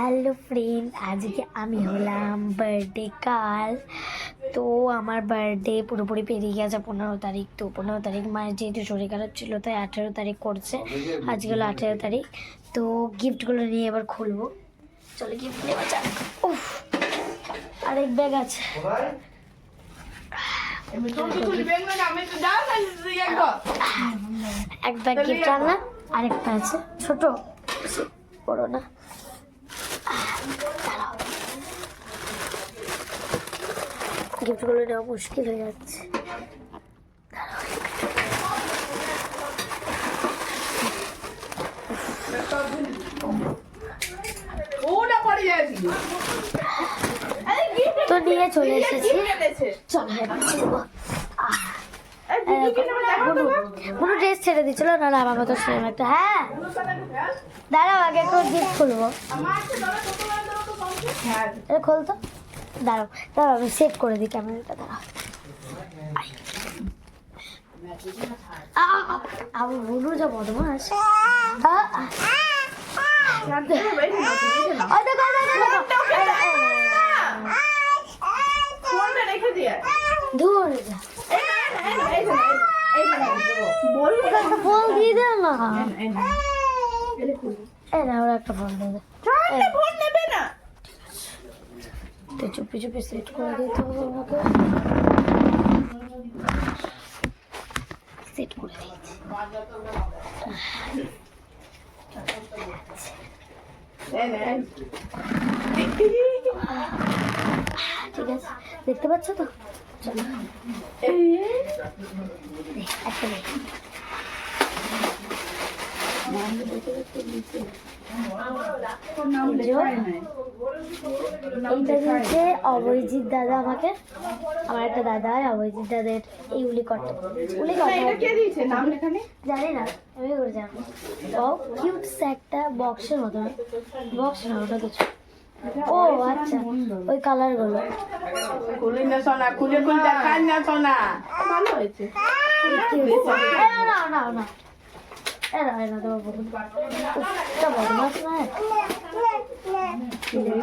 Hello friend, আজকে আমি হলাম বার্থডে গার্ল। তো আমার বার্থডে পুরোপুরি পেরিয়ে গেছে 15 তারিখ। তো 15 তারিখ মায়ের যেহেতু শরীর খারাপ ছিল তাই 18 তারিখ করছে। আজকে হলো 18 তারিখ। তো গিফটগুলো নিয়ে এবার খুলবো। চলো গিফট নেওয়া যাক। উফ, আরেক ব্যাগ আছে। এক ব্যাগ গিফট আনলাম, আরেকটা আছে ছোট, বড় না। গিফটগুলো নেওয়া মুশকিল হয়ে যাচ্ছে। তো নিয়ে চলে এসেছি। চলো কোনো ড্রেস ছেড়ে দিচ্ছিল না, আমার মতো সেম একটা। হ্যাঁ দাঁড়াও, আগে একটু গিফট খুলবো। এটা খোলতো, দাঁড়াও দাঁড়াও আমি সেট করে দিই ক্যামেরাটা। দাঁড়াও, আমার বুনু যা বদমাস। ফোন দিয়ে দে না, ওরা একটা ফোন দেবে। তো চুপি চুপি সেট করে দিতে হবে আমাকে। সেট করে দিয়েছি। ঠিক আছে, দেখতে পাচ্ছ তো? চলো এইটা দিয়েছে অভয়জিৎ দাদা আমাকে। আমার একটা দাদা হয়, অভয়জিৎ দাদের এই উলিকটটা। জানি না, আমি করে জানি। ও কিউট একটা বক্সের মতো, বক্স না ওটা কিছু। ও আচ্ছা, ওই কালার গুলো।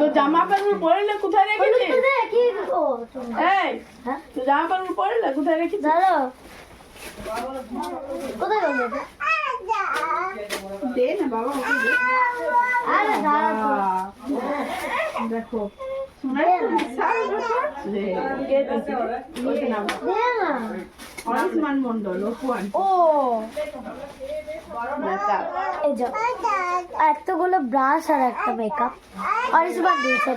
তো জামা কাপড় পরলে কোথায় রেখেছিস? তো জামা কাপড় পরলে কোথায় রেখেছিস? কোথায় গেল? দে না বাবা, আরে দেখো অরিসমান মন্ডল। ও এতগুলো ব্রাশ আর একটা মেকআপ অরিসমান দিয়েছে।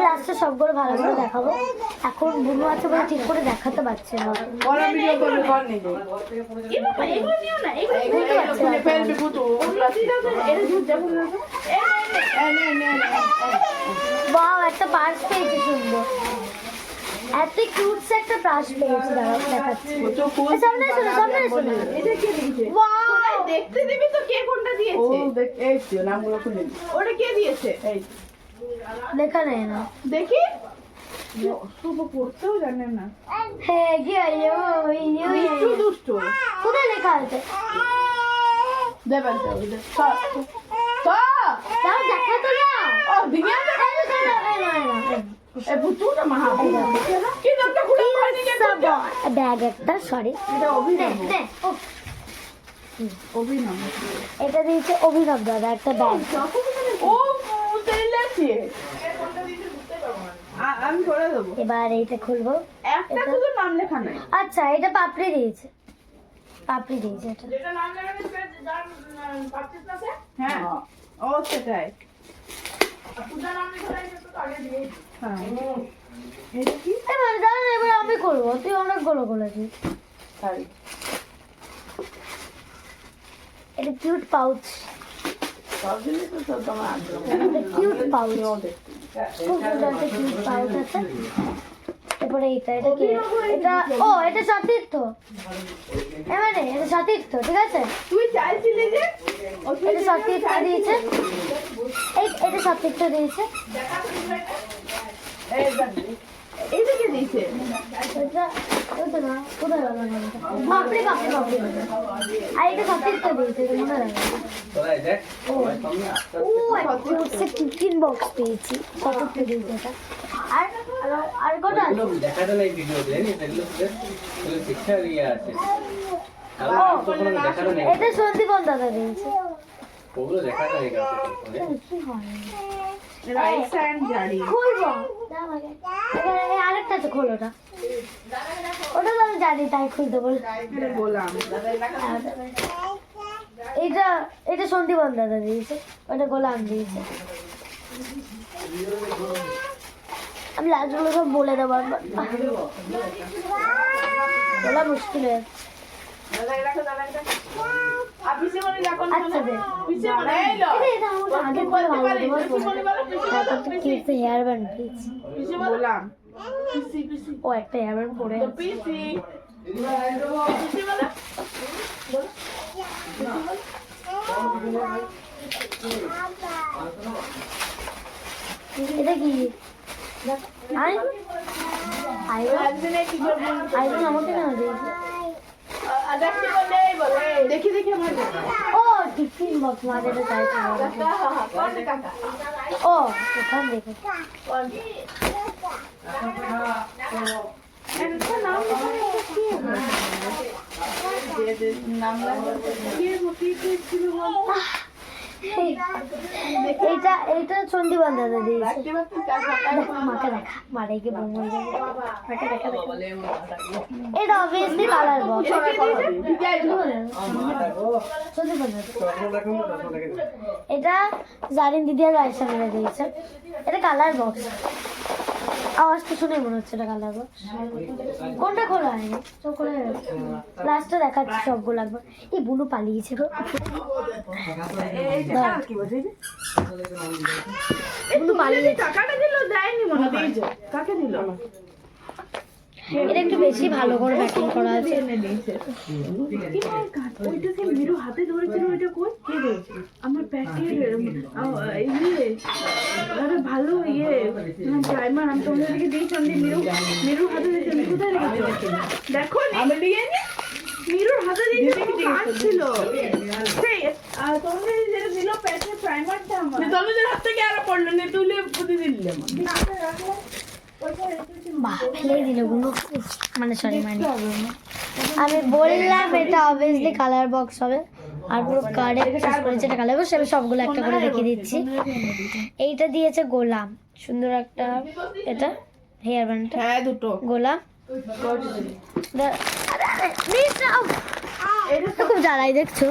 লাস্টে সবগুলো ভালো করে দেখাবো। এখন বুনু আছে বলে ঠিক করে দেখাতে পারছে না। বাহ, একটা পার্স পেয়েছি সুন্দর, এত কিউট একটা পার্স পেয়েছি। দাঁড়াও দেখাচ্ছি। সামনে শোনো, সামনে শোনো। দেখতে দিবি তো কে কোনটা দিয়েছে? এই তো নামগুলো খুলে ওটা কে দিয়েছে? এই দেখা নেই না, দেখি। শুভ পড়তেও জানে না। হ্যাঁ দুষ্টু। কোথায় লেখা আছে? দেবেন তো দেখা তো না। ও দিকে ব্যাগ একটা, সরি এটা দিয়েছে অভিনব দাদা একটা ব্যাগ। আমি করে দেবো। এবার এইটা খুলবো। একটা শুধু নাম লেখা নাই। আচ্ছা, এটা পাপড়ি দিয়েছে, পাপড়ি দিয়েছে এটা। যেটা নাম লেখা নেই হ্যাঁ ও সেটাই। এবার আমি করবো, তুই অনেকগুলো করেছিস। এটা কিউট পাউচ, কিউট পাউচ, খুব সুন্দর একটা কিউট পাউচ আছে। তারপরে এটা কি? এটা এটা সতীর্থ। এবারে এটা সতীর্থ, ঠিক আছে। তুই চাইছিলি যে এটা সতীর্থ দিয়েছে, এটা সতীর্থ দিয়েছে। এইটা কে দিয়েছে? এটা ওটা না, কোথায় গেল না? বাপরে বাপরে বাপরে। আর এটা সত্যি তো দিয়েছে, এটা মনে রাখবে। তোরাই দেখ ও একটা টিফিন বক্স পেয়েছি, কত দিয়েছে এটা। আর আর কটা আছে? এগুলো দেখাটা নাই ভিডিও জানিস এগুলো এগুলো শিক্ষা দিয়ে আছে ও, দেখাটা নেই এটা সন্দীপন দাদা দিয়েছে। ওগুলো দেখাটা নেই কাউকে কি হয়? রাইস অ্যান্ড জারি। খুলবো দাও আমাকে। এবারে এই আরেকটা আছে, খোল ওটা। ওটা তো আমি জানি, তাই খুলতে বল। এটা গোলাম। এটা এটা সন্দীপন দাদা দিয়েছে, ওটা গোলাম দিয়েছে। আমি লাস্টগুলো সব বলে দেবো একবার। বলা মুশকিল হয়ে যাচ্ছে। আচ্ছা দে। এটা আমার আগে করে ভালো তারপর কি হেয়ার ব্যান্ড দিয়েছি। গোলাম। ও একটা হেয়ার ব্যান্ড পরে আছে। পিসি। এটা কি? আইরন আমাকে না দিয়েছে। দেখি দেখি আমার ও টিফিন বক্স মাঝে এটা চাইছে। ও ওখান দেখে এইটা এইটা সন্দীপন দাদা দিয়েছে। মাকে দেখা, মারে গিয়ে বোম হয়ে যাবে। মাকে দেখা দেখা। এটা অবভিয়াসলি কালার বক্স। সন্দীপন দাদা। এটা জারিন দিদি আর রায়সা মিলে দিয়েছে। এটা কালার বক্স। আওয়াজটা শুনে মনে হচ্ছে এটা কালার বক্স। কোনটা খোলা হয়নি? সব খোলা হয়ে গেছে। লাস্টটা দেখাচ্ছি সবগুলো একবার। এই বুনু পালিয়েছে গো। বুনু পালিয়েছে। টাকাটা দিল দেয়নি মনে হয়। কাকে দিল? এটা একটু বেশি ভালো করে প্যাকিং করা আছে। ওইটা কি মিরু হাতে ধরেছিল, ওইটা কই কে দিয়েছে? আমার প্যাকের ভালো প্রাইমার আমি তোমাদেরকে দিয়েছিলাম। মিরু হাতে দিয়েছে। আমি কোথায় রেখেছি দেখো আমি দিয়ে নি। মিরুর হাতে দিয়েছে, ছিল সেই তোমাদের যেটা দিল প্যাকের প্রাইমারটা আমার তোমাদের হাত থেকে আর পড়লো না, তুলে পুঁতে দিলে বাহ ফেলেই দিল গুলো। মানে সরি মানে আমি বললাম এটা অবভিয়াসলি কালার বক্স হবে। আর পুরো কার্ডে শেষ করেছে এটা কালার বক্স। আমি সবগুলো একটা করে দেখিয়ে দিচ্ছি। এইটা দিয়েছে গোলাম, সুন্দর একটা। এটা হেয়ার ব্যান্ডটা হ্যাঁ দুটো গোলাম। খুব জ্বালাই দেখছো।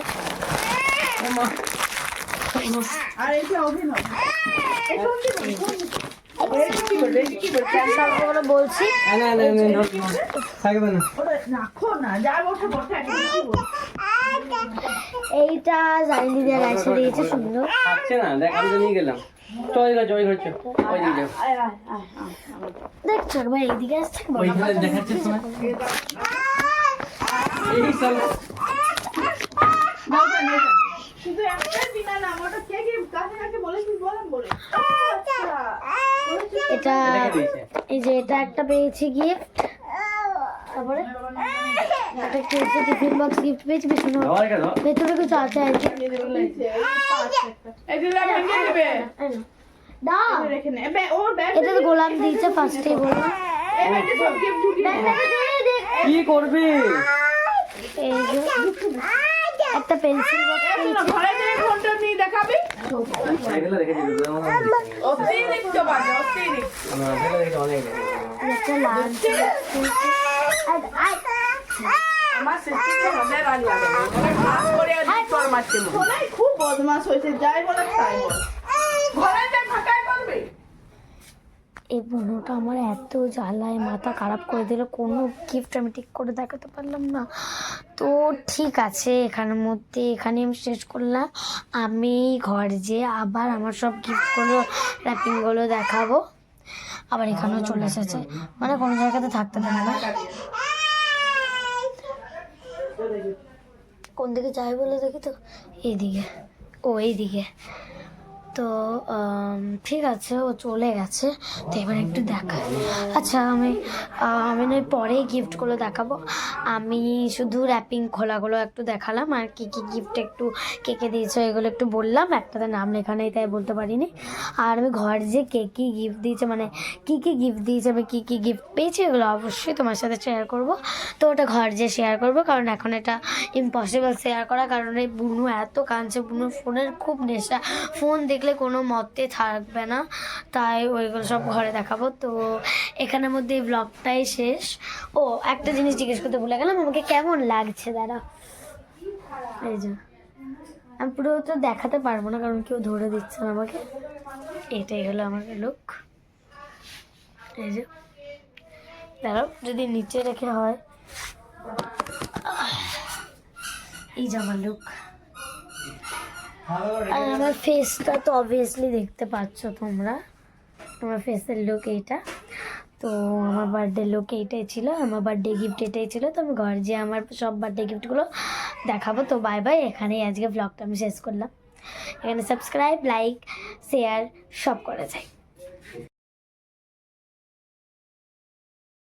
আর এটা অভিনয় সবগুলো বলছি। রাখো না যা বসে বসে এইটা জানি দিদি আর রাইসা দিয়েছে, সুন্দর। আচ্ছা না দেখ আমি তো নিয়ে গেলাম। চল জয় হচ্ছে ওই দিকে দেখছো একবার এইদিকে আসছে। ওইখানে দেখাচ্ছে তোমার এই চল শুধু একটা দিন না আমারটা কে কে কাছে কাছে বলেছিস বলেন বলে এটা এই যে এটা একটা পেয়েছি গিফট। তারপরে একটা পেয়েছি টিফিন বক্স গিফট পেয়েছি। বেশি না ধর কেন ভেতরে কিছু আছে আর কি। এগুলো ভেঙে দেবে দাও রেখে নে ওর ব্যাগ এটা তো গোলাম দিয়েছে ফার্স্টেই বললাম। এই ব্যাগে সব গিফট ঢুকিয়ে কি করবি? এই যে একটা পেন্সিল বক্স পেয়েছি। ঘরে থেকে ফোনটা নিয়ে দেখাবি এগুলো দেখে দিবি অতিরিক্ত বাজে অতিরিক্ত আমরা এগুলো দেখে অনেক একটা লাল আমার সিস্টেমে হবে রান লাগে মানে ক্লাস করে আর তোর মারতে মনে খুব বদমাশ হয়েছে যাই বলে তাই বল ঘরে যে ফাঁকাই করবে। এই বোনটা আমার এত জ্বালায়, মাথা খারাপ করে দিল। কোনো গিফট আমি ঠিক করে দেখাতে পারলাম না। তো ঠিক আছে, এখানের মধ্যে এখানে আমি শেষ করলাম। আমি ঘর যে আবার আমার সব গিফটগুলো র্যাপিংগুলো দেখাবো। আবার এখানেও চলে এসেছে, মানে কোনো জায়গাতে থাকতে দেবে না। কোন দিকে যাই বলে দেখি তো, এইদিকে। ও এইদিকে। তো ঠিক আছে, ও চলে গেছে। তো এবার একটু দেখা, আচ্ছা আমি নয় পরে গিফটগুলো দেখাবো। আমি শুধু র্যাপিং খোলাগুলো একটু দেখালাম, আর কী কী গিফট একটু কে কে দিয়েছো এগুলো একটু বললাম। একটাতে নাম লেখা নেই তাই বলতে পারিনি। আর আমি ঘর যে কে কী গিফট দিয়েছে, মানে কী কী গিফট দিয়েছে, আমি কী কী গিফট পেয়েছি এগুলো অবশ্যই তোমার সাথে শেয়ার করব। তো ওটা ঘর যে শেয়ার করব, কারণ এখন এটা ইম্পসিবল শেয়ার করা, কারণ এই বুনু এত কাঁদছে, বুনুর ফোনের খুব নেশা, ফোন দেখলে কোনো মতে থাকবে না, তাই ওইগুলো সব ঘরে দেখাবো। তো এখানের মধ্যে এই ব্লগটাই শেষ। ও একটা জিনিস জিজ্ঞেস করতে ভুলে গেলাম, আমাকে কেমন লাগছে দাঁড়া, এই যে আমি পুরো তো দেখাতে পারবো না কারণ কেউ ধরে দিচ্ছে না আমাকে। এটাই হলো আমার লুক, এই যে দাঁড়াও যদি নিচে রেখে হয়, এই যে আমার লুক। আর আমার ফেসটা তো অবভিয়াসলি দেখতে পাচ্ছ তোমরা, আমার ফেসের লুক এইটা। তো আমার বার্থডে লুক এইটাই ছিল, আমার বার্থডে গিফট এটাই ছিল। তো আমি ঘর যে আমার সব বার্থডে গিফটগুলো দেখাবো। তো বাই বাই, এখানেই আজকে ব্লগটা আমি শেষ করলাম। এখানে সাবস্ক্রাইব, লাইক, শেয়ার সব করা যায়।